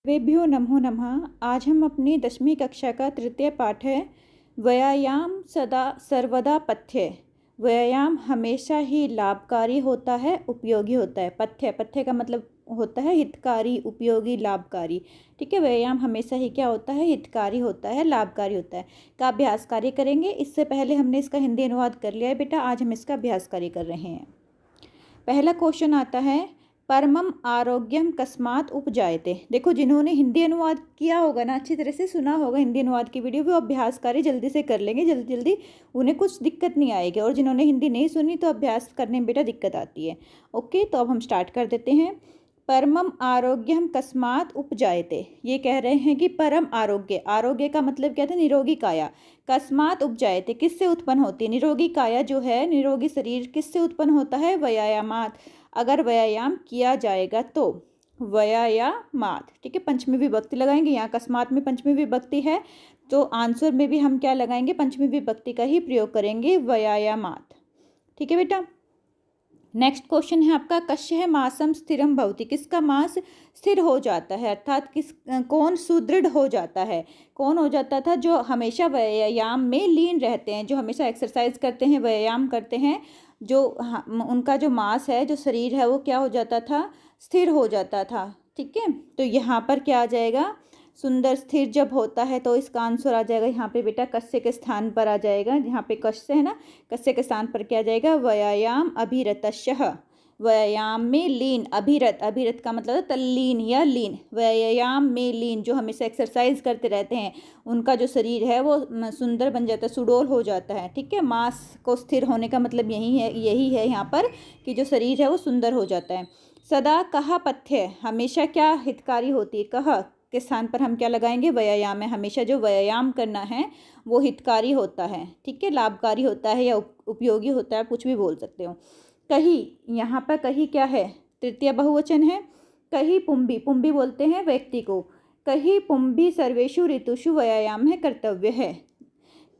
सर्वेभ्यो नमो नमः। आज हम अपनी 10वीं कक्षा का तृतीय पाठ है व्यायाम सदा सर्वदा पथ्य। व्यायाम हमेशा ही लाभकारी होता है, उपयोगी होता है। पथ्य का मतलब होता है हितकारी, उपयोगी, लाभकारी। ठीक है, व्यायाम हमेशा ही क्या होता है, हितकारी होता है, लाभकारी होता है। का अभ्यास कार्य करेंगे। इससे पहले हमने इसका हिंदी अनुवाद कर लिया है बेटा, आज हम इसका अभ्यास कार्य कर रहे हैं। पहला क्वेश्चन आता है परमम आरोग्यम कस्मात उपजायते। देखो, जिन्होंने हिंदी अनुवाद किया होगा ना, अच्छी तरह से सुना होगा हिंदी अनुवाद की वीडियो, वो अभ्यास कार्य जल्दी से कर लेंगे, जल्दी जल्दी, उन्हें कुछ दिक्कत नहीं आएगी। और जिन्होंने हिंदी नहीं सुनी तो अभ्यास करने में बेटा दिक्कत आती है। ओके, तो अब हम स्टार्ट कर देते हैं। परमम आरोग्यम कस्मात उपजायते, ये कह रहे हैं कि परम आरोग्य, आरोग्य का मतलब क्या था, निरोगी काया। कस्मात उपजायते, किससे उत्पन्न होती है निरोगी काया, जो है निरोगी शरीर किससे उत्पन्न होता है, व्यायामात, अगर व्यायाम किया जाएगा तो। व्यायामात, ठीक है, पंचमी विभक्ति लगाएंगे। यहाँ अकस्मात में पंचमी विभक्ति है, तो आंसर में भी हम क्या लगाएंगे, पंचमी विभक्ति का ही प्रयोग करेंगे, व्यायामात। ठीक है बेटा। नेक्स्ट क्वेश्चन है आपका कस्य मासम स्थिरम भवति, किसका मास स्थिर हो जाता है, अर्थात कौन सुदृढ़ हो जाता है। कौन हो जाता था, जो हमेशा व्यायाम में लीन रहते हैं, जो हमेशा एक्सरसाइज करते हैं, व्यायाम करते हैं, जो उनका जो मास है, जो शरीर है, वो क्या हो जाता था, स्थिर हो जाता था। ठीक है, तो यहाँ पर क्या आ जाएगा, सुंदर स्थिर जब होता है तो इसका आंसर आ जाएगा यहाँ पे बेटा कस्य के स्थान पर आ जाएगा। यहाँ पे कस्य है ना, कस्य के स्थान पर क्या आ जाएगा, व्यायाम अभिरतश्यः, व्यायाम में लीन, अभिरत, अभिरत का मतलब तल्लीन या लीन, व्यायाम में लीन, जो हमेशा एक्सरसाइज करते रहते हैं, उनका जो शरीर है वो सुंदर बन जाता है, सुडौल हो जाता है। ठीक है, मांस को स्थिर होने का मतलब यही है यहाँ पर कि जो शरीर है वो सुंदर हो जाता है। सदा कहा पथ्य, हमेशा क्या हितकारी होती है, कह के स्थान पर हम क्या लगाएंगे, व्यायाम है, हमेशा जो व्यायाम करना है वो हितकारी होता है। ठीक है, लाभकारी होता है या उपयोगी होता है, कुछ भी बोल सकते हो। कही, यहाँ पर कही क्या है, तृतीय बहुवचन है। कही पुंभी, पुंभी बोलते हैं व्यक्ति को। कही पुंभी सर्वेषु ऋतुषु व्यायाम है कर्तव्य है।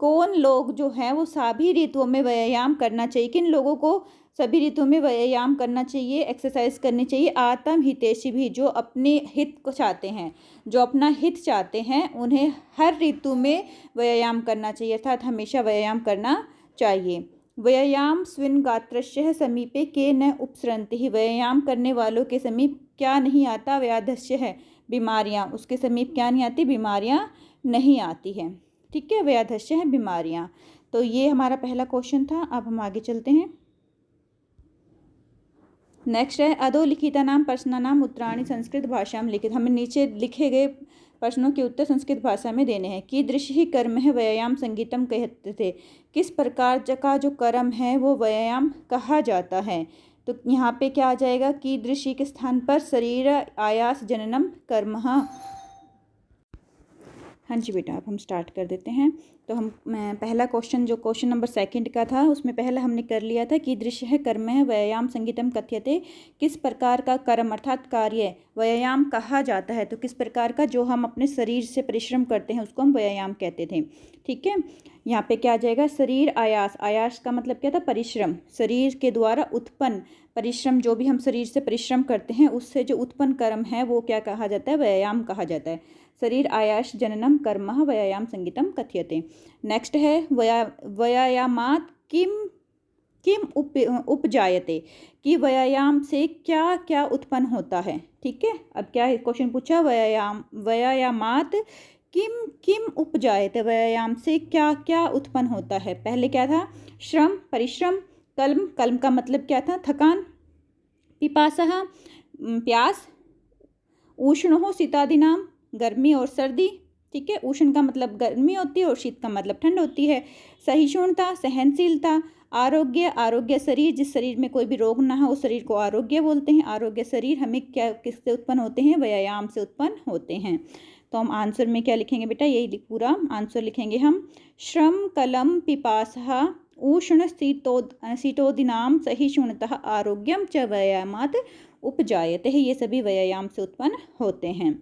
कौन लोग जो हैं वो सभी ऋतुओं में व्यायाम करना चाहिए, किन लोगों को सभी ऋतुओं में व्यायाम करना चाहिए, एक्सरसाइज करनी चाहिए। आत्म हितैषी भी, जो अपने हित को चाहते हैं, जो अपना हित चाहते हैं, उन्हें हर ऋतु में व्यायाम करना चाहिए, अर्थात हमेशा व्यायाम करना चाहिए। व्यायाम स्विन गात्रस्य समीपे के न उपसरंति ही, व्यायाम करने वालों के समीप क्या नहीं आता, व्याधस्य है, बीमारियाँ, उसके समीप क्या नहीं आती, बीमारियाँ नहीं आती हैं। ठीक है, व्याधस्य है, बीमारियाँ। तो ये हमारा पहला क्वेश्चन था। अब हम आगे चलते हैं। नेक्स्ट है अधोलिखिता नाम प्रश्नानाम उत्तराणि संस्कृत भाषा में लिखित, हमें नीचे लिखे गए प्रश्नों के उत्तर संस्कृत भाषा में देने हैं। कीदृश ही कर्म है व्यायाम संगीतम कहते थे, किस प्रकार का जो कर्म है वो व्यायाम कहा जाता है। तो यहाँ पे क्या आ जाएगा, कीदृशी के स्थान पर शरीर आयास जननम कर्म। हाँ जी बेटा, अब हम स्टार्ट कर देते हैं। तो हम पहला क्वेश्चन, जो क्वेश्चन नंबर 2 का था, उसमें पहले हमने कर लिया था कि दृश्य है कर्म है व्यायाम संगीतम कथ्यते, किस प्रकार का कर्म अर्थात कार्य व्यायाम कहा जाता है। तो किस प्रकार का, जो हम अपने शरीर से परिश्रम करते हैं उसको हम व्यायाम कहते थे। ठीक है, यहाँ पे क्या आ जाएगा, शरीर आयास, आयास का मतलब क्या था, परिश्रम, शरीर के द्वारा उत्पन्न परिश्रम, जो भी हम शरीर से परिश्रम करते हैं उससे जो उत्पन्न कर्म है वो क्या कहा जाता है, व्यायाम कहा जाता है। शरीर आयास जननम कर्म व्यायाम संगीतम कथ्यते। नेक्स्ट है व्यायामात किम किम उपजायते, कि व्यायाम से क्या क्या उत्पन्न होता है। ठीक है, अब क्या क्वेश्चन पूछा, व्यायामात किम किम उपजायते, व्यायाम से क्या क्या उत्पन्न होता है। पहले क्या था, श्रम, परिश्रम, कल्म, कल्म का मतलब क्या था, थकान, पिपासः, प्यास, उष्णो शीतादिनाम, गर्मी और सर्दी। ठीक है, उष्ण का मतलब गर्मी होती है और शीत का मतलब ठंड होती है। सहिष्णुता, सहनशीलता, आरोग्य, आरोग्य शरीर, जिस शरीर में कोई भी रोग ना हो उस शरीर को आरोग्य बोलते हैं। आरोग्य शरीर हमें क्या, किससे उत्पन्न होते हैं, व्यायाम से उत्पन्न होते हैं। तो हम आंसर में क्या लिखेंगे बेटा, यही पूरा आंसर लिखेंगे हम। श्रम, कलम, पिपासः, उष्ण शीतोदिनाम, सहिष्णुतः, आरोग्यम च व्यायामात उपजायते, ये सभी व्यायाम से उत्पन्न होते हैं।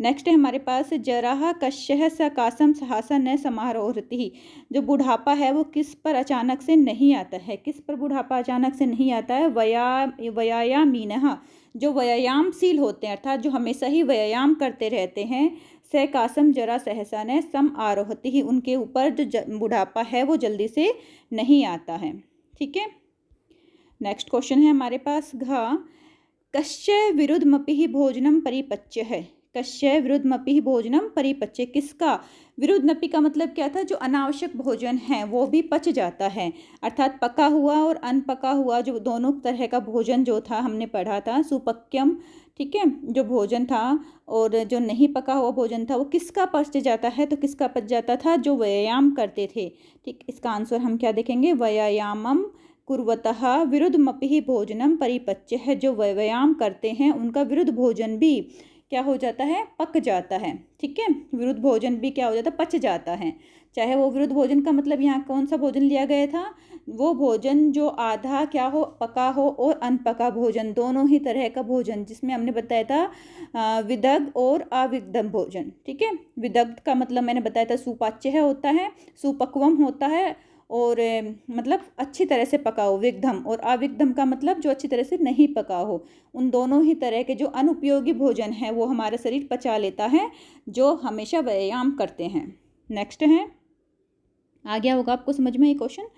नेक्स्ट है हमारे पास जराह कश्यः सकासम सहसा न समारोहति। जो बुढ़ापा है वो किस पर अचानक से नहीं आता है, किस पर बुढ़ापा अचानक से नहीं आता है, व्यायामीनः, जो व्यायामशील होते हैं अर्थात जो हमेशा ही व्यायाम करते रहते हैं, सकासम जरा सहसा न सम आरोहति ही, उनके ऊपर जो बुढ़ापा है वो जल्दी से नहीं आता है। ठीक है, नेक्स्ट क्वेश्चन है हमारे पास घ कस्य विरुद्धमपि ही भोजनम परिपच्य है। कस्य विरुद्धमपि ही भोजनम परिपच्य, किसका विरुद्धमपि का मतलब क्या था, जो अनावश्यक भोजन है वो भी पच जाता है, अर्थात पका हुआ और अनपका हुआ जो दोनों तरह का भोजन जो था हमने पढ़ा था सुपक्यम, ठीक है, जो भोजन था और जो नहीं पका हुआ भोजन था वो किसका पच जाता है, तो किसका पच जाता था, जो व्यायाम करते थे। ठीक, इसका आंसर हम क्या देखेंगे, व्यायामम कुर्वतः विरुद्धमपि ही भोजनम परिपच्य है, जो व्यायाम करते हैं उनका विरुद्ध भोजन भी क्या हो जाता है, पक जाता है। ठीक है, विरुद्ध भोजन भी क्या हो जाता है, पच जाता है। चाहे वो विरुद्ध भोजन का मतलब यहाँ कौन सा भोजन लिया गया था, वो भोजन जो आधा क्या हो, पका हो और अनपका भोजन, दोनों ही तरह का भोजन, जिसमें हमने बताया था विदग्ध और अविदग्ध भोजन। ठीक है, विदग्ध का मतलब मैंने बताया था सुपाच्य होता है, सुपक्वम होता है और मतलब अच्छी तरह से पका हो, विग्धम, और अविग्धम का मतलब जो अच्छी तरह से नहीं पका हो। उन दोनों ही तरह के जो अनुपयोगी भोजन है वो हमारा शरीर पचा लेता है, जो हमेशा व्यायाम करते हैं। नेक्स्ट है, आ गया होगा आपको समझ में ये क्वेश्चन।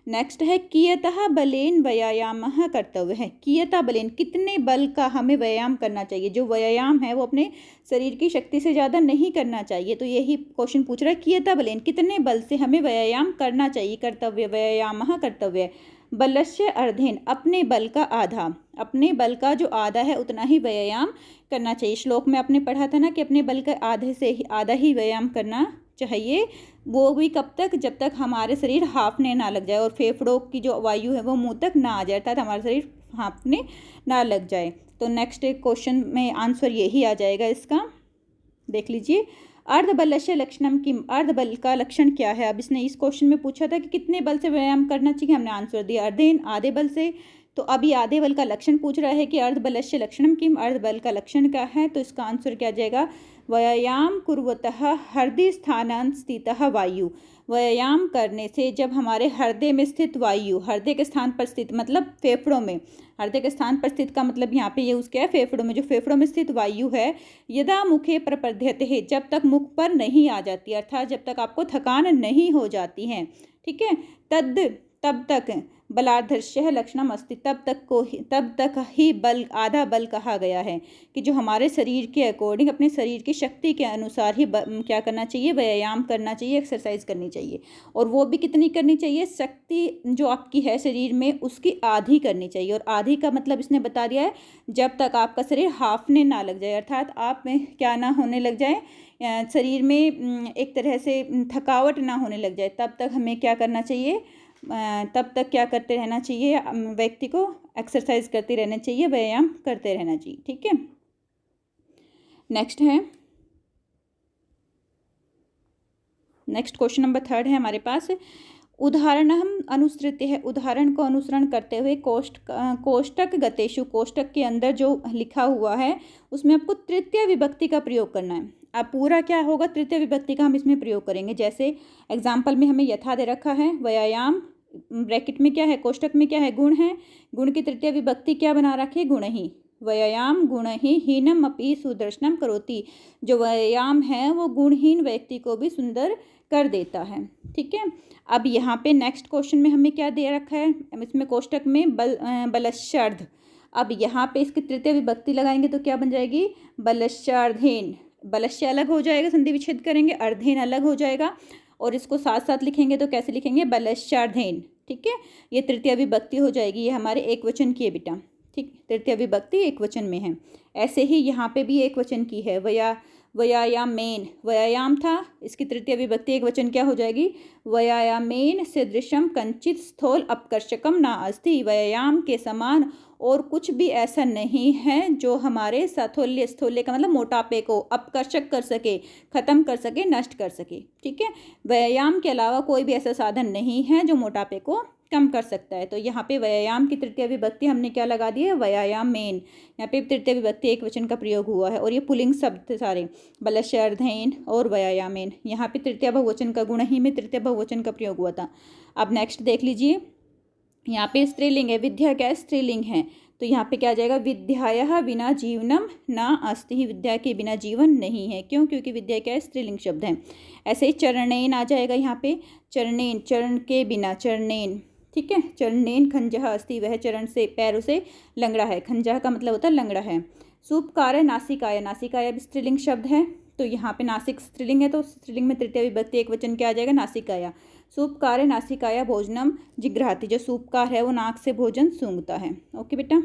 नेक्स्ट है कियतः बलेन व्यायामः कर्तव्य है। कियतः बलेन, कितने बल का हमें व्यायाम करना चाहिए। जो व्यायाम है वो अपने शरीर की शक्ति से ज़्यादा नहीं करना चाहिए, तो यही क्वेश्चन पूछ रहा है, कियतः बलेन, कितने बल से हमें व्यायाम करना चाहिए। कर्तव्य, व्यायामः कर्तव्य, बलस्य अर्धेन, अपने बल का आधा, अपने बल का जो आधा है उतना ही व्यायाम करना चाहिए। श्लोक में आपने पढ़ा था ना कि अपने बल के आधे से ही आधा ही व्यायाम करना चाहिए। वो भी कब तक, जब तक हमारे शरीर हाँफने ना लग जाए और फेफड़ों की जो वायु है वो मुंह तक ना आ जाए, अर्थात हमारा शरीर हाँफने ना लग जाए। तो नेक्स्ट क्वेश्चन में आंसर यही आ जाएगा इसका, देख लीजिए। अर्धबलस्य लक्षणम किम, अर्धबल का लक्षण क्या है। अब इसने इस क्वेश्चन में पूछा था कि कितने बल से व्यायाम करना चाहिए, हमने आंसर दिया अर्धेन, आधे बल से। तो अभी आधे बल का लक्षण पूछ रहा है कि अर्धबलस्य लक्षणम किम, अर्धबल का लक्षण क्या है, तो इसका आंसर क्या जाएगा, व्यायाम कुर्वतः हृदय स्थानांत स्थितः वायु। व्यायाम करने से जब हमारे हृदय में स्थित वायु, हृदय के स्थान पर स्थित मतलब फेफड़ों में, हृदय के स्थान पर स्थित का मतलब यहाँ पे ये उसके है फेफड़ों में, जो फेफड़ों में स्थित वायु है, यदा मुखे प्रपद्यते है, जब तक मुख पर नहीं आ जाती, अर्थात जब तक आपको थकान नहीं हो जाती है, ठीक है, तब तक बलार्धस्य लक्षणम अस्ति, तब तक ही बल, आधा बल कहा गया है कि जो हमारे शरीर के अकॉर्डिंग, अपने शरीर की शक्ति के अनुसार ही क्या करना चाहिए, व्यायाम करना चाहिए, एक्सरसाइज करनी चाहिए। और वो भी कितनी करनी चाहिए, शक्ति जो आपकी है शरीर में उसकी आधी करनी चाहिए। और आधी का मतलब इसने बता दिया है, जब तक आपका शरीर हाँफने ना लग जाए, अर्थात आप में क्या ना होने लग जाए, शरीर में एक तरह से थकावट ना होने लग जाए, तब तक हमें क्या करना चाहिए, तब तक क्या करते रहना चाहिए, व्यक्ति को एक्सरसाइज करते रहना चाहिए, व्यायाम करते रहना चाहिए। ठीक है, नेक्स्ट है, नेक्स्ट क्वेश्चन नंबर 3 है हमारे पास। उदाहरण हम अनुसृत्य है, उदाहरण को अनुसरण करते हुए कोष्टक गतेषु, कोष्टक के अंदर जो लिखा हुआ है उसमें आपको तृतीय विभक्ति का प्रयोग करना है। अब पूरा क्या होगा, तृतीय विभक्ति का हम इसमें प्रयोग करेंगे। जैसे एग्जाम्पल में हमें यथा दे रखा है, व्यायाम, ब्रैकेट में क्या है, कोष्टक में क्या है, गुण है, गुण की तृतीय विभक्ति क्या बना रखे, गुण ही, व्यायाम गुण ही हीनम अपि सुदर्शनम करोति, जो व्यायाम है वो गुणहीन व्यक्ति को भी सुंदर कर देता है। ठीक है, अब यहाँ पे नेक्स्ट क्वेश्चन में हमें क्या दे रखा है, इसमें कोष्टक में बलश्यार्ध, अब यहाँ पे इसकी तृतीय विभक्ति लगाएंगे तो क्या बन जाएगी, बलश्यार्धेन, बलश्य अलग हो जाएगा, संधि विच्छेद करेंगे, अर्धेन अलग हो जाएगा, और इसको साथ साथ लिखेंगे तो कैसे लिखेंगे, बलश्यार्धेन। ठीक है, ये तृतीय विभक्ति हो जाएगी, ये हमारे एक वचन की है बेटा। ठीक, तृतीय विभक्ति एक वचन में है। ऐसे ही यहाँ पे भी एक वचन की है, व्यायामेन, व्यायाम था, इसकी तृतीय विभक्ति एक वचन क्या हो जाएगी, व्यायामेन सदृशम कंचित स्थूल अपकर्षकम ना अस्ति, व्यायाम के समान और कुछ भी ऐसा नहीं है जो हमारे स्थूल्य, स्थूल्य का मतलब मोटापे को अपकर्षक कर सके, खत्म कर सके, नष्ट कर सके। ठीक है, व्यायाम के अलावा कोई भी ऐसा साधन नहीं है जो मोटापे को कम कर सकता है। तो यहाँ पे व्यायाम की तृतीय विभक्ति हमने क्या लगा दी है, व्यायामेन। यहाँ पे तृतीय विभक्ति एक वचन का प्रयोग हुआ है और ये पुल्लिंग शब्द सारे, बलस्य अर्धेन और व्यायामेन। यहाँ पे तृतीय बहुवचन का गुण ही में तृतीय बहुवचन का प्रयोग हुआ था। अब नेक्स्ट देख लीजिए, यहाँ पे स्त्रीलिंग है, विद्या क्या है, स्त्रीलिंग है। तो यहाँ पे क्या आ जाएगा, विद्याया बिना जीवनम न अस्ति, विद्या के बिना जीवन नहीं है। क्यों, क्योंकि विद्या क्या है, स्त्रीलिंग शब्द है। ऐसे ही चरणेन आ जाएगा यहाँ पे, चरणेन, चरण के बिना, चरणेन, ठीक है। चरणेन खंजह अस्ति, वह चरण से, पैरों से लंगड़ा है। खंजह का मतलब होता है लंगड़ा है। सूपकार नासिकाय, नासिकाय भी स्त्रीलिंग शब्द है। तो यहाँ पे नासिक स्त्रीलिंग है, तो स्त्रीलिंग में तृतीय विभक्ति एक वचन क्या आ जाएगा, नासिकाया। सूपकार नासिकाया भोजनम जिघ्राति, जो सूपकार है वो नाक से भोजन सूंघता है। ओके बेटा।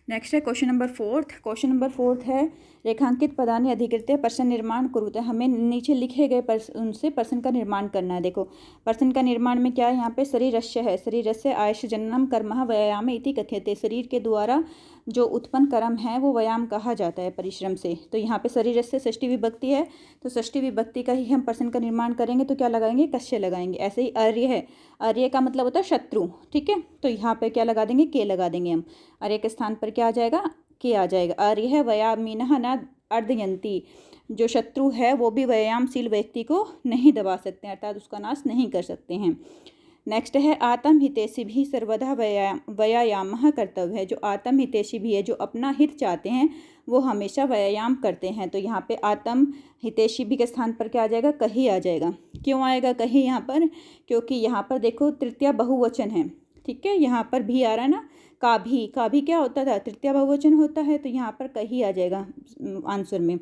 नेक्स्ट है क्वेश्चन नंबर 4। क्वेश्चन नंबर 4 है, रेखांकित पदानि अधिकृत्य पर्सन निर्माण कुरुते। हमें नीचे लिखे गए उनसे पर्सन का निर्माण करना है। देखो पर्सन का निर्माण में क्या है, यहाँ पे शरीरस्य है। शरीरस्य आयुष जन्म कर्म व्यायाम इति कथ्यते, शरीर के द्वारा जो उत्पन्न कर्म है वो व्यायाम कहा जाता है, परिश्रम से। तो यहाँ पे शरीरस्य षष्ठी विभक्ति है, तो षष्ठी विभक्ति का ही हम पर्सन का निर्माण करेंगे तो क्या लगाएंगे, कस्य लगाएंगे। ऐसे ही अर्य है, अर्य का मतलब होता है शत्रु, ठीक है। तो यहाँ पे क्या लगा देंगे, के लगा देंगे हम। अर्य के स्थान पर क्या आ जाएगा, के आ जाएगा। अर्य है व्यायामीनः न अर्धयन्ति, जो शत्रु है वो भी व्यायामशील व्यक्ति को नहीं दबा सकते हैं, अर्थात उसका नाश नहीं कर सकते हैं। नेक्स्ट है आत्महितैषी भी सर्वदा व्यायाम कर्तव्य है। जो आत्महितैषी भी है, जो अपना हित चाहते हैं, वो हमेशा व्यायाम करते हैं। तो यहाँ पे आत्महितैषी भी के स्थान पर क्या आ जाएगा, कही आ जाएगा। क्यों आएगा कही यहाँ पर, क्योंकि यहाँ पर देखो तृतीय बहुवचन है, ठीक है। यहाँ पर भी आ रहा है ना, का भी क्या होता था, तृतीय बहुवचन होता है। तो यहाँ पर कही आ जाएगा आंसर में,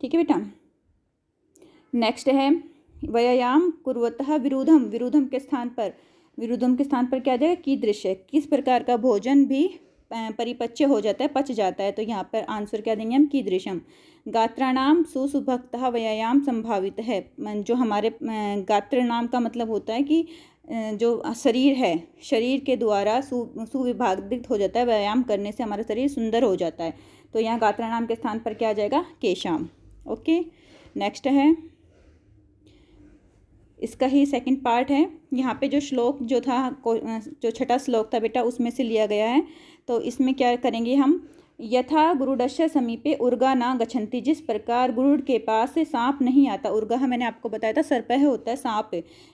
ठीक है बेटा। नेक्स्ट है व्यायाम कुर्वतः विरुद्धम, विरुद्धम के स्थान पर क्या आ जाएगा, कीदृश, किस प्रकार का भोजन भी परिपच्य हो जाता है, पच जाता है। तो यहाँ पर आंसर क्या देंगे हम, कीदृशम। गात्राणाम सुसुभक्तः व्यायाम संभावित है, जो हमारे गात्रनाम का मतलब होता है कि जो शरीर है, शरीर के द्वारा सुविभाजित हो जाता है, व्यायाम करने से हमारा शरीर सुंदर हो जाता है। तो यहाँ गात्राणाम के स्थान पर क्या आ जाएगा, केशाम। ओके। नेक्स्ट है, इसका ही सेकंड पार्ट है। यहाँ पे जो श्लोक जो था, जो छठा श्लोक था बेटा, उसमें से लिया गया है। तो इसमें क्या करेंगे हम, यथा गुरुडस्य समीपे उर्गा ना गच्छन्ति, जिस प्रकार गुरुड़ के पास से सांप नहीं आता, उर्गा मैंने आपको बताया था सर्पह होता है, सांप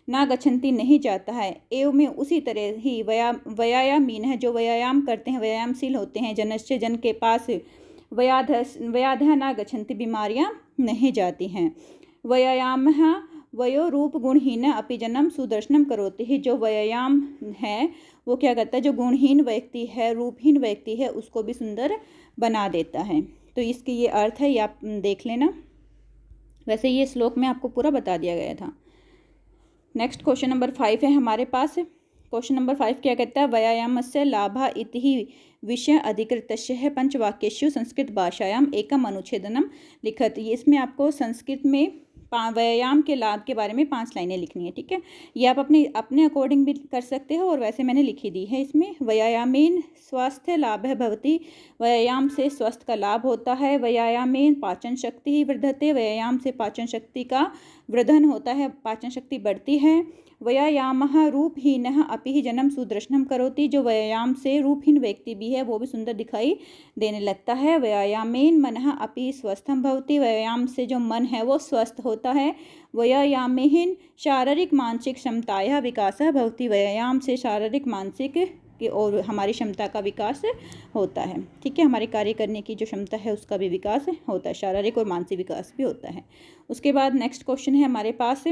ना गच्छन्ति नहीं जाता है। एवं में उसी तरह ही व्यायामीन है, जो व्यायाम करते हैं, व्यायामशील होते हैं, जनस्य जन के पास व्याधः ना गच्छन्ति, बीमारियाँ नहीं जाती हैं। व्यायाम वयो रूप गुणहीन अपि जनम सुदर्शनम करोति ही, जो व्यायाम है वो क्या करता है, जो गुणहीन व्यक्ति है, रूपहीन व्यक्ति है, उसको भी सुंदर बना देता है। तो इसके ये अर्थ है, ये आप देख लेना। वैसे ये श्लोक में आपको पूरा बता दिया गया था। नेक्स्ट क्वेश्चन नंबर 5 है हमारे पास। क्वेश्चन नंबर 5 क्या कहता है, व्यायामस्य लाभा इति विषय अधिकृतस्य पंचवाक्येषु संस्कृत भाषायाम एकम अनुच्छेदनम लिखत। ये इसमें आपको संस्कृत में व्यायाम के लाभ के बारे में 5 लाइनें लिखनी है, ठीक है। ये आप अपने अकॉर्डिंग भी कर सकते हो, और वैसे मैंने लिखी दी है इसमें। व्यायामेन स्वास्थ्य लाभ है भवती, व्यायाम से स्वास्थ्य का लाभ होता है। व्यायामेन पाचन शक्ति ही वृद्धते, व्यायाम से पाचन शक्ति का वृद्धन होता है, पाचन शक्ति बढ़ती है। व्यायामः रूपहीनः अपि जन्म सुदर्शनम करोति, जो व्यायाम से रूपहीन व्यक्ति भी है वो भी सुंदर दिखाई देने लगता है। व्यायामेन मनः अपि स्वस्थम भवति, व्यायाम से जो मन है वो स्वस्थ होता है। व्यायामेन शारीरिक मानसिक क्षमतायाः विकासः भवति, व्यायाम से शारीरिक मानसिक की और हमारी क्षमता का विकास होता है, ठीक है। हमारे कार्य करने की जो क्षमता है उसका भी विकास होता है, शारीरिक और मानसिक विकास भी होता है। उसके बाद नेक्स्ट क्वेश्चन है हमारे पास,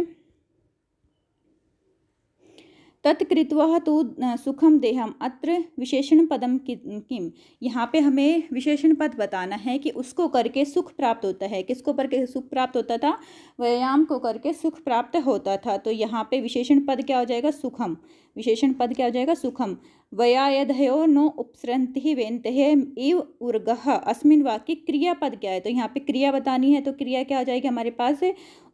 तत्कृत्वा तो सुखम देहम अत्र विशेषण पदम किम। यहाँ पे हमें विशेषण पद बताना है कि उसको करके सुख प्राप्त होता है। किसको करके सुख प्राप्त होता था, व्यायाम को करके सुख प्राप्त होता था। तो यहाँ पे विशेषण पद क्या हो जाएगा, सुखम। विशेषण पद क्या हो जाएगा, सुखम। व्यायधयो नो उपसृंति वेन्ते इव उर्गः, अस्मिन वाक्य क्रियापद क्या है, तो यहाँ पे क्रिया बतानी है। तो क्रिया क्या आ जाएगी हमारे पास,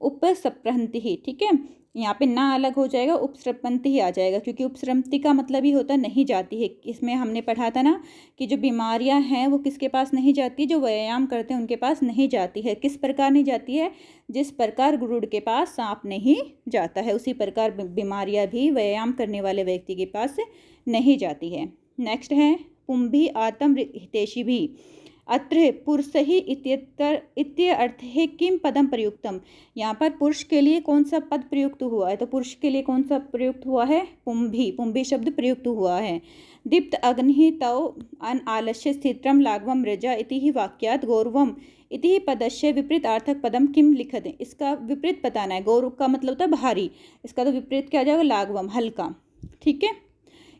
उपसप्रहंति ही, ठीक है। यहाँ पे ना अलग हो जाएगा, उपसर्पंती ही आ जाएगा, क्योंकि उपसर्पंती का मतलब ही होता नहीं जाती है। इसमें हमने पढ़ा था ना कि जो बीमारियां हैं वो किसके पास नहीं जाती, जो व्यायाम करते हैं उनके पास नहीं जाती है। किस प्रकार नहीं जाती है? जिस प्रकार गुरुड़ के पास सांप नहीं जाता है, उसी प्रकार बीमारियां भी व्यायाम करने वाले व्यक्ति के पास नहीं जाती है। नेक्स्ट है पुंभी आत्म हितेशी भी अत्र पुरुषहि इत्यर्थे किम पदम प्रयुक्तम। यहाँ पर पुरुष के लिए कौन सा पद प्रयुक्त हुआ है? तो पुरुष के लिए कौन सा प्रयुक्त हुआ है? पुंभी, पुंभी शब्द प्रयुक्त हुआ है। दीप्त अग्नि तव अन आलस्य स्थित्रम लाघवम रजा इति ही वाक्यात गौरवम इति ही पदस्य विपरीत अर्थक पदम किम लिखते। इसका विपरीत बताना है। गौरव का मतलब होता है भारी, इसका तो विपरीत क्या आ जाएगा? लाघवम, हल्का। ठीक है,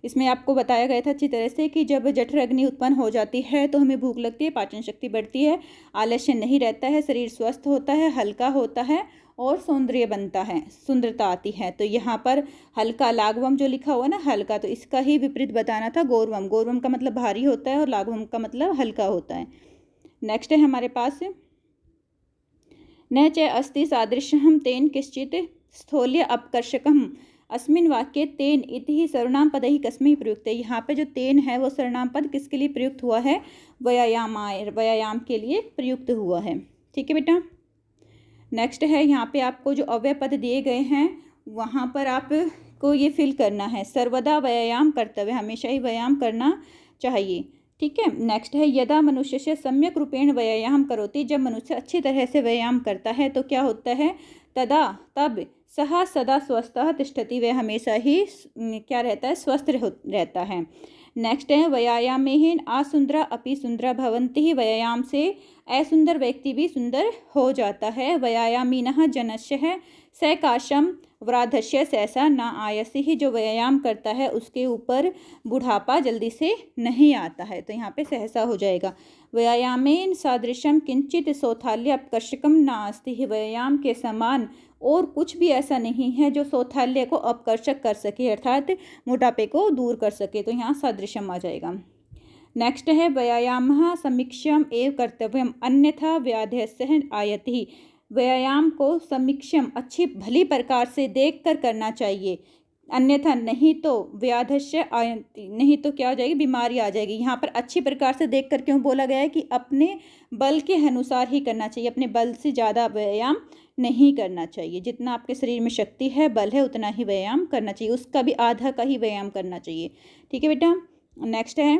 इसमें आपको बताया गया था अच्छी तरह से कि जब जठर अग्नि उत्पन्न हो जाती है तो हमें भूख लगती है, पाचन शक्ति बढ़ती है, आलस्य नहीं रहता है, शरीर स्वस्थ होता है, हल्का होता है और सौंदर्य बनता है, सुंदरता आती है। तो यहाँ पर हल्का, लाघवम जो लिखा हुआ ना हल्का, तो इसका ही विपरीत बताना था गौरवम। गौरवम का मतलब भारी होता है और लाघवम का मतलब हल्का होता है। नेक्स्ट है हमारे पास न च अस्ति सादृश्यम तेन किश्चित स्थौल्य अपकर्षकम अस्मिन वाक्य तेन इति ही सर्वनाम पद ही कस्मै प्रयुक्त है। यहाँ पे जो तेन है वो सर्वनाम पद किसके लिए प्रयुक्त हुआ है? व्यायाम के लिए प्रयुक्त हुआ है। ठीक है बेटा। नेक्स्ट है यहाँ पे आपको जो अव्यय पद दिए गए हैं वहाँ पर आपको ये फिल करना है। सर्वदा व्यायाम कर्तव्य, हमेशा ही व्यायाम करना चाहिए। ठीक है। नेक्स्ट है यदा मनुष्य से सम्यक रूपेण व्यायाम करोति, जब मनुष्य अच्छी तरह से व्यायाम करता है तो क्या होता है? तदा, तब सह सदा स्वस्थः तिष्ठति, वह हमेशा ही क्या रहता है? स्वस्थ रहता है। नेक्स्ट है व्यायामेन असुंदरा अपि सुंदरा भवन्ति ही, व्यायाम से असुंदर व्यक्ति भी सुंदर हो जाता है। व्यायामिनः जनस्य है सकाशम वृद्धस्य सहसा न आयसी ही, जो व्यायाम करता है उसके ऊपर बुढ़ापा जल्दी से नहीं आता है। तो यहाँ पे सहसा हो जाएगा। व्यायामेन सादृशम किंचित सौथाल्य अपकर्षकम नास्ति ही, व्यायाम के समान और कुछ भी ऐसा नहीं है जो सौथाल्य को अपकर्षक कर सके, अर्थात मोटापे को दूर कर सके। तो यहाँ सादृश्यम आ जाएगा। नेक्स्ट है व्यायाम समीक्षम एव कर्तव्यम अन्यथा व्याध्यस्य आयति, व्यायाम को समीक्षम अच्छी भली प्रकार से देखकर करना चाहिए, अन्यथा नहीं तो व्याधस्य आयति, नहीं तो क्या हो जाएगी? बीमारी आ जाएगी। यहाँ पर अच्छी प्रकार से देखकर क्यों बोला गया है? कि अपने बल के अनुसार ही करना चाहिए, अपने बल से ज़्यादा व्यायाम नहीं करना चाहिए। जितना आपके शरीर में शक्ति है, बल है, उतना ही व्यायाम करना चाहिए, उसका भी आधा का ही व्यायाम करना चाहिए। ठीक है बेटा। नेक्स्ट है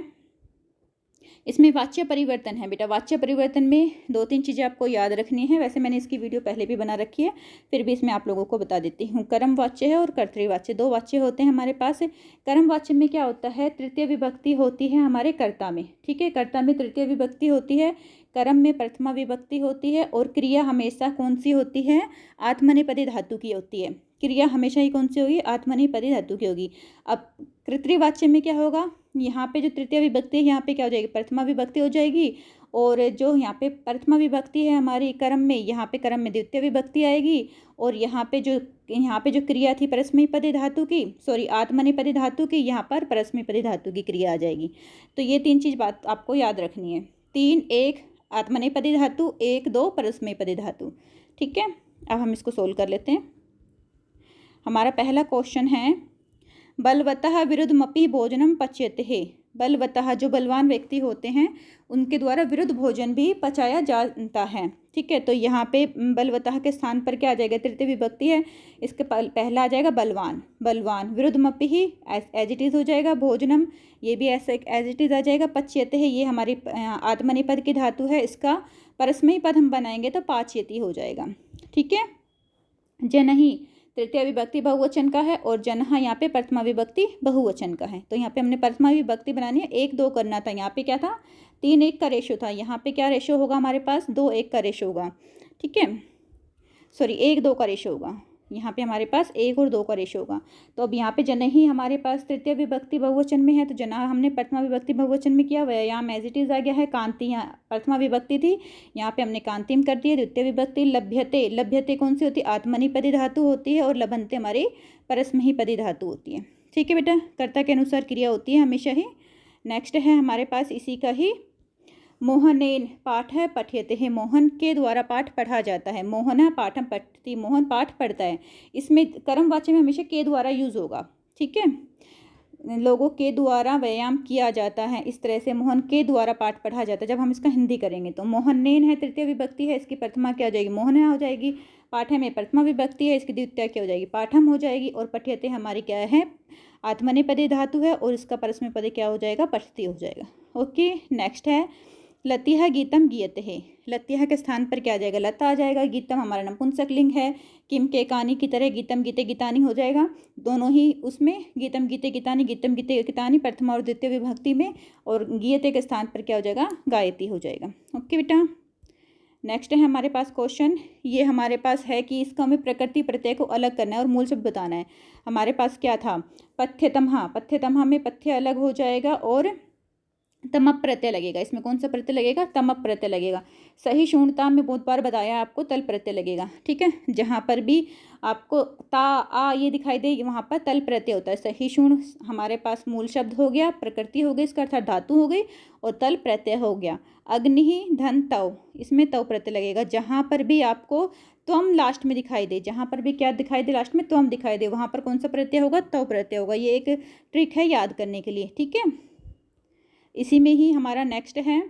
इसमें वाच्य परिवर्तन है बेटा। वाच्य परिवर्तन में 2-3 चीज़ें आपको याद रखनी है। वैसे मैंने इसकी वीडियो पहले भी बना रखी है, फिर भी इसमें आप लोगों को बता देती हूँ। कर्म वाच्य है और कर्तृवाच्य, 2 वाच्य होते हैं हमारे पास। कर्म वाच्य में क्या होता है? तृतीय विभक्ति होती है हमारे कर्ता में। ठीक है, कर्ता में तृतीय विभक्ति होती है, कर्म में प्रथमा विभक्ति होती है और क्रिया हमेशा कौन सी होती है? आत्मनेपदी धातु की होती है। क्रिया हमेशा ही कौन सी होगी? आत्मनेपदी धातु की होगी। अब कर्तृवाच्य में क्या होगा? यहाँ पे जो तृतीय विभक्ति है यहाँ पे क्या हो जाएगी? प्रथमा विभक्ति हो जाएगी। और जो यहाँ पे प्रथमा विभक्ति है हमारी कर्म में, यहाँ पे कर्म में द्वितीय विभक्ति आएगी। और यहाँ पे जो क्रिया थी परस्मैपदी धातु की, सॉरी आत्मनेपदी धातु की, यहाँ पर परस्मैपदी धातु की क्रिया आ जाएगी। तो ये 3 चीज़ बात आपको याद रखनी है। 3-1 आत्मनेपदी धातु, 1-2 परस्मैपदी धातु। ठीक है, अब हम इसको सोल्व कर लेते हैं। हमारा पहला क्वेश्चन है बलवतः विरुद्धमपि भोजनम पच्यते है। बलवतः जो बलवान व्यक्ति होते हैं उनके द्वारा विरुद्ध भोजन भी पचाया जाता है। ठीक है, तो यहाँ पे बलवतः के स्थान पर क्या आ जाएगा? तृतीय विभक्ति है, इसके पहला आ जाएगा बलवान। बलवान विरुद्धमपि ही एज इट इज़ हो जाएगा। भोजनम ये भी ऐसे एज इट इज़ आ जाएगा। पच्यते है ये हमारी आत्मनेपद की धातु है, इसका परस्मैपद पद हम बनाएंगे तो पाच्यति हो जाएगा। ठीक है। जनहि तृतीय विभक्ति बहुवचन का है और जनः यहाँ पे प्रथमा विभक्ति बहुवचन का है। तो यहाँ पे हमने प्रथमा विभक्ति बनानी है। 1-2 करना था, यहाँ पे क्या था? 3-1 का रेशो था, यहाँ पे क्या रेशो होगा हमारे पास? 2-1 का रेशो होगा। ठीक है, सॉरी 1-2 का रेशो होगा। यहाँ पे हमारे पास 1 और 2 का रेशो होगा। तो अब यहाँ पे जन ही हमारे पास तृतीय विभक्ति बहुवचन में है, तो जना हमने प्रथमा विभक्ति बहुवचन में किया। व्यायाम एज इट इज आ गया है। कांति यहाँ प्रथमा विभक्ति थी, यहाँ पे हमने कांतिम कर दिया। द्वितीय विभक्ति लभ्यते, लभ्यते कौन सी होती है? आत्मनेपदी धातु होती है और लभन्ते हमारी परस्मैपदी धातु होती है। ठीक है बेटा, कर्ता के अनुसार क्रिया होती है हमेशा ही। नेक्स्ट है हमारे पास इसी का ही मोहनेन पाठः पठ्यते है, मोहन के द्वारा पाठ पढ़ा जाता है। मोहनः पाठं पठति, मोहन पाठ पढ़ता है। इसमें कर्मवाची में हमेशा के द्वारा यूज़ होगा, ठीक है। लोगों के द्वारा व्यायाम किया जाता है, इस तरह से मोहन के द्वारा पाठ पढ़ा जाता है। जब हम इसका हिंदी करेंगे तो मोहनेन है तृतीय विभक्ति है, इसकी प्रथमा क्या हो जाएगी, मोहन हो जाएगी। पाठम में प्रथमा विभक्ति है, इसकी द्वितीय क्या हो जाएगी, पाठम हो जाएगी। और पठ्यते हमारी क्या है, आत्मनेपदी धातु है और इसका परस्मैपदी क्या हो जाएगा, पठती हो जाएगा। ओके, नेक्स्ट है लतिः गीतम गीयते है। लतिः के स्थान पर क्या आ जाएगा, लता आ जाएगा। गीतम हमारा नपुंसक लिंग है, किम के कानी की तरह गीतम गीते गीतानी हो जाएगा। दोनों ही उसमें गीतम गीते गीतानी, गीतम गीते गीतानी प्रथमा और द्वितीय विभक्ति में, और गीयते के स्थान पर क्या हो जाएगा, गायती हो जाएगा। ओके बेटा, नेक्स्ट है हमारे पास क्वेश्चन, ये हमारे पास है कि इसका हमें प्रकृति प्रत्यय को अलग करना है और मूल शब्द बताना है। हमारे पास क्या था, पथ्यतमः, पथ्यतमः में पथ्य अलग हो जाएगा और तमप प्रत्यय लगेगा। इसमें कौन सा प्रत्यय लगेगा, तमप प्रत्यय लगेगा। सहिष्णुता में बहुत बार बताया आपको तल प्रत्यय लगेगा, ठीक है। जहाँ पर भी आपको ता आ ये दिखाई दे वहाँ पर तल प्रत्यय होता है। सहिष्णु हमारे पास मूल शब्द हो गया, प्रकृति हो गई, इसका अर्थात धातु हो गई, और तल प्रत्यय हो गया। अग्नि धन तव, इसमें तव प्रत्यय लगेगा। जहाँ पर भी आपको त्वम लास्ट में दिखाई दे, जहाँ पर भी क्या दिखाई दे, लास्ट में त्वम दिखाई दे, वहाँ पर कौन सा प्रत्यय होगा, तव प्रत्यय होगा। ये एक ट्रिक है याद करने के लिए, ठीक है। इसी में ही हमारा नेक्स्ट है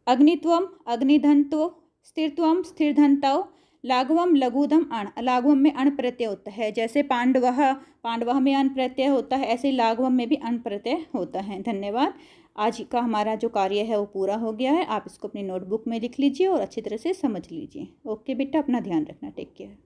अग्नित्वम अग्निधनत्व, स्थिरत्वम स्थिरधनतव, लाघवम लघुधम अण। लाघवम में अण प्रत्यय होता है, जैसे पांडवः, पांडवः में अण प्रत्यय होता है, ऐसे लाघवम में भी अण प्रत्यय होता है। धन्यवाद। आज का हमारा जो कार्य है वो पूरा हो गया है। आप इसको अपनी नोटबुक में लिख लीजिए और अच्छी तरह से समझ लीजिए। ओके बेटा, अपना ध्यान रखना, टेक केयर।